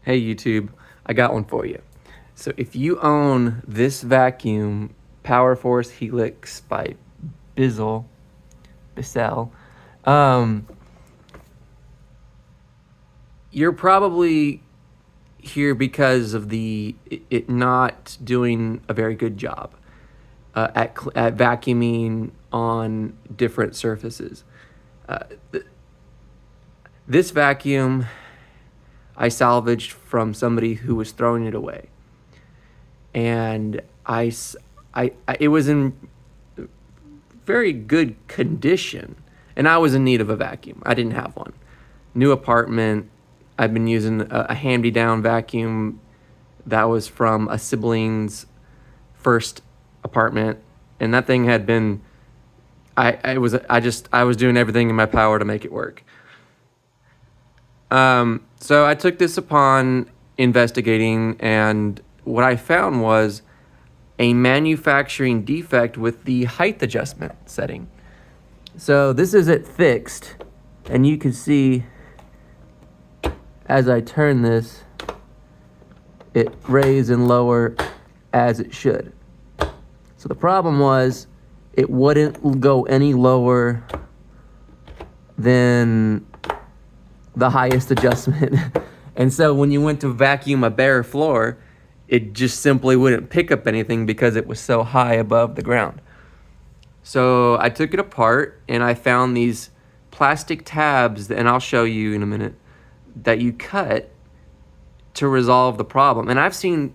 Hey YouTube, I got one for you. So if you own this vacuum, Power Force Helix by Bissell, um, you're probably here because of it not doing a very good job at vacuuming on different surfaces. This vacuum I salvaged from somebody who was throwing it away. And it was in very good condition, and I was in need of a vacuum. I didn't have one. New apartment. I've been using a hand-me-down vacuum that was from a sibling's first apartment, and that thing had been. I was doing everything in my power to make it work. So I took this upon investigating, and what I found was a manufacturing defect with the height adjustment setting. So this is it fixed, and you can see as I turn this, it raise and lower as it should. So the problem was it wouldn't go any lower than the highest adjustment. And so when you went to vacuum a bare floor, it just simply wouldn't pick up anything because it was so high above the ground. So I took it apart and I found these plastic tabs, and I'll show you in a minute, that you cut to resolve the problem. And I've seen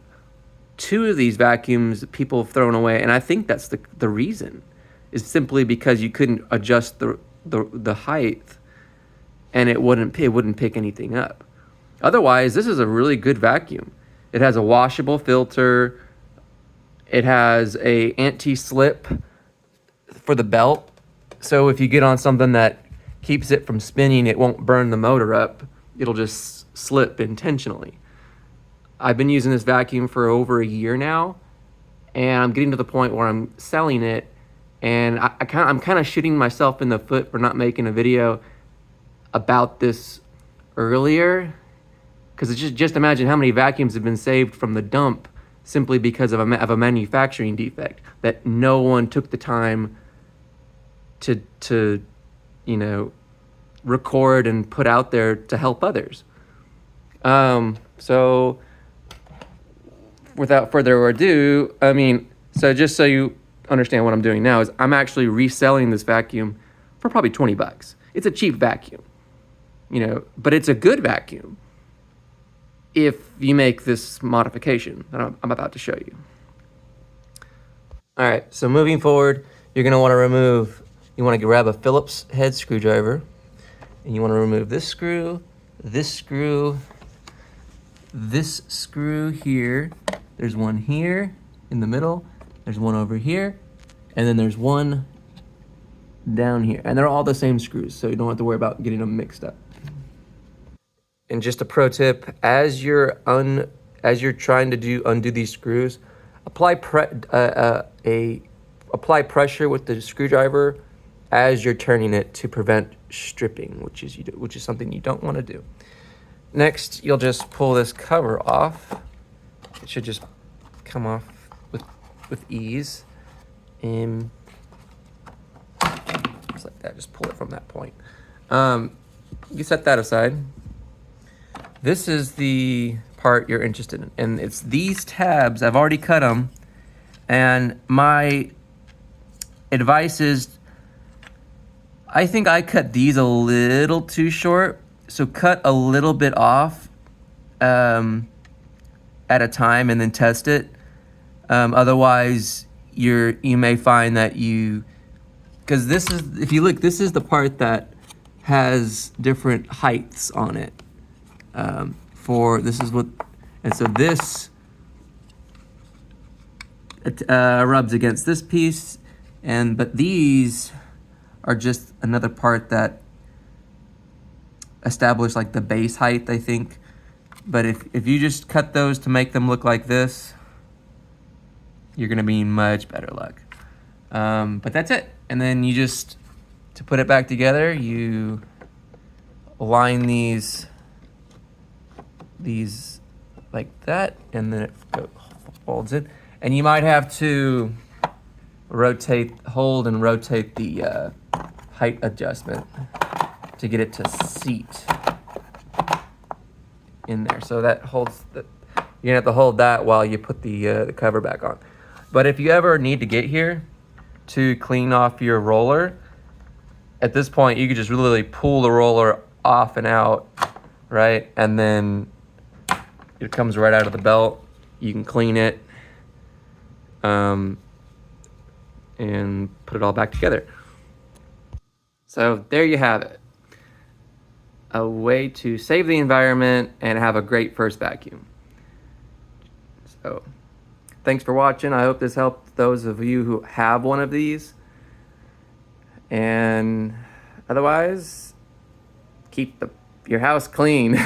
2 of these vacuums that people have thrown away, and I think that's the reason, is simply because you couldn't adjust the height, and it wouldn't pick anything up. Otherwise, this is a really good vacuum. It has a washable filter. It has a anti-slip for the belt. So if you get on something that keeps it from spinning, it won't burn the motor up. It'll just slip intentionally. I've been using this vacuum for over a year now, and I'm getting to the point where I'm selling it, and I'm kind of shooting myself in the foot for not making a video about this earlier, because just imagine how many vacuums have been saved from the dump simply because of a manufacturing defect that no one took the time to record and put out there to help others. So without further ado, so just so you understand what I'm doing now is I'm actually reselling this vacuum for probably $20. It's a cheap vacuum, but it's a good vacuum if you make this modification that I'm about to show you. All right, so moving forward, you're gonna wanna you wanna grab a Phillips head screwdriver, and you wanna remove this screw here. There's one here in the middle, there's one over here, and then there's one down here. And they're all the same screws, so you don't have to worry about getting them mixed up. And just a pro tip, as you're trying to undo these screws, apply pressure with the screwdriver as you're turning it to prevent stripping, which is something you don't want to do. Next, you'll just pull this cover off. It should just come off with ease. Just like that, just pull it from that point. You set that aside. This is the part you're interested in, and it's these tabs. I've already cut them, and my advice is, I think I cut these a little too short, so cut a little bit off at a time and then test it. Otherwise, you may find that because this is, if you look, this is the part that has different heights on it. And so this rubs against this piece, but these are just another part that establish like the base height, I think. But if you just cut those to make them look like this, you're gonna be in much better luck. But that's it. And then to put it back together, you align these these like that, and then it folds it. And you might have to hold and rotate the height adjustment to get it to seat in there. So that holds the, you're gonna have to hold that while you put the cover back on. But if you ever need to get here to clean off your roller, at this point you could just really pull the roller off and out, right? And then it comes right out of the belt. You can clean it and put it all back together. So there you have it. A way to save the environment and have a great first vacuum. So thanks for watching. I hope this helped those of you who have one of these. And otherwise, keep your house clean.